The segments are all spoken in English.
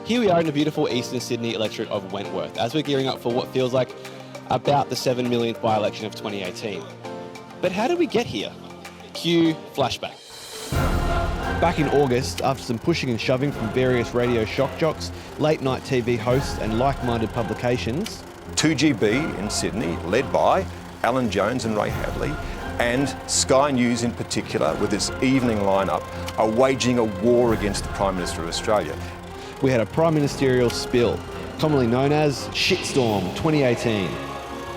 Here we are in the beautiful eastern Sydney electorate of Wentworth, as we're gearing up for what feels like about the 7 millionth by-election of 2018. But how did we get here? Cue flashback. Back in August, after some pushing and shoving from various radio shock jocks, late-night TV hosts and like-minded publications, 2GB in Sydney, led by Alan Jones and Ray Hadley, and Sky News in particular, with its evening lineup, are waging a war against the Prime Minister of Australia. we had a prime ministerial spill, commonly known as Shitstorm 2018.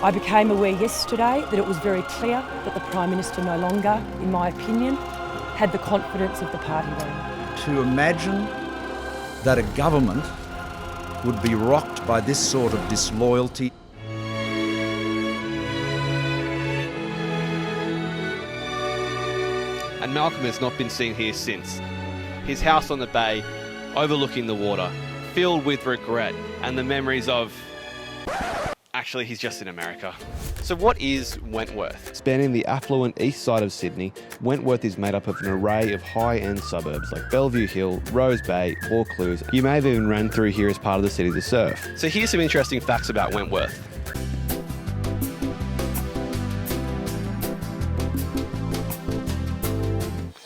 I became aware yesterday that it was very clear that the Prime Minister no longer, in my opinion, had the confidence of the party room. To imagine that a government would be rocked by this sort of disloyalty. And Malcolm has not been seen here since. His house on the bay, overlooking the water, filled with regret and the memories of... Actually, he's just in America. So what is Wentworth? Spanning the affluent east side of Sydney, Wentworth is made up of an array of high-end suburbs like Bellevue Hill, Rose Bay, Vaucluse. You may have even ran through here as part of the city to surf. So here's some interesting facts about Wentworth.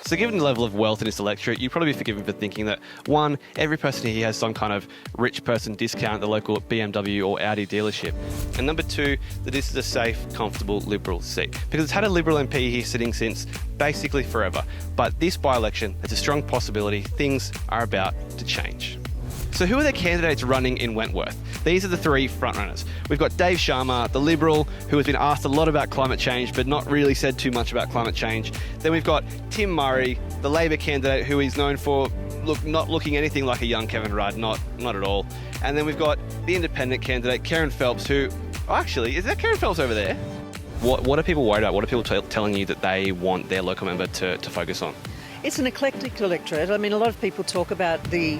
So given the level of wealth in this electorate, you'd probably be forgiven for thinking that, one, every person here has some kind of rich person discount at the local BMW or Audi dealership. And number two, that this is a safe, comfortable Liberal seat. Because it's had a Liberal MP here sitting since basically forever. But this by-election, there's a strong possibility things are about to change. So who are the candidates running in Wentworth? These are the three frontrunners. We've got Dave Sharma, the Liberal, who has been asked a lot about climate change, but not really said too much about climate change. Then we've got Tim Murray, the Labor candidate, who is known for not looking anything like a young Kevin Rudd, not at all. And then we've got the Independent candidate, Karen Phelps, who... Oh, actually, is that Karen Phelps over there? What are people worried about? What are people telling you that they want their local member to focus on? It's an eclectic electorate. I mean, a lot of people talk about the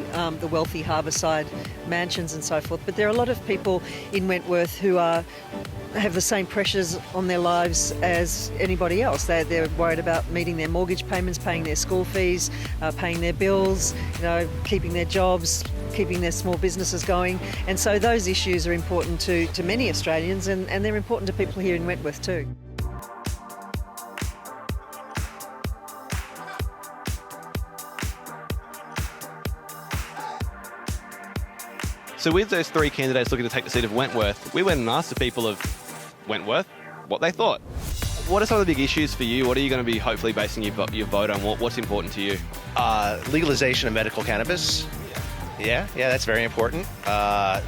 wealthy harbourside mansions and so forth, but there are a lot of people in Wentworth who have the same pressures on their lives as anybody else. They're worried about meeting their mortgage payments, paying their school fees, paying their bills, keeping their jobs, keeping their small businesses going. And so those issues are important to many Australians, and they're important to people here in Wentworth too. So with those three candidates looking to take the seat of Wentworth, we went and asked the people of Wentworth what they thought. What are some of the big issues for you? What are you going to be hopefully basing your vote on? What's important to you? Legalization of medical cannabis. Yeah, that's very important.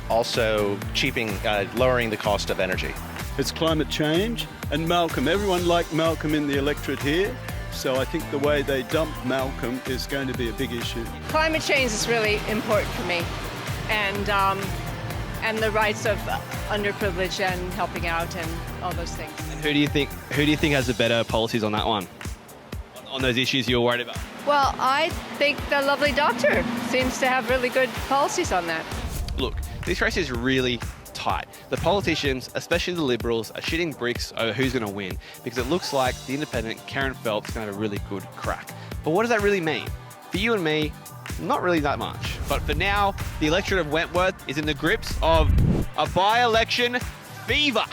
Also lowering the cost of energy. It's climate change and Malcolm. Everyone liked Malcolm in the electorate here. So I think the way they dump Malcolm is going to be a big issue. Climate change is really important for me. And the rights of underprivileged and helping out and all those things. And who do you think has the better policies on that one? On those issues you're worried about? Well, I think the lovely doctor seems to have really good policies on that. Look, this race is really tight. The politicians, especially the Liberals, are shitting bricks over who's going to win because it looks like the Independent, Karen Phelps, is going to have a really good crack. But what does that really mean? For you and me, not really that much. But for now, the electorate of Wentworth is in the grips of a by-election fever.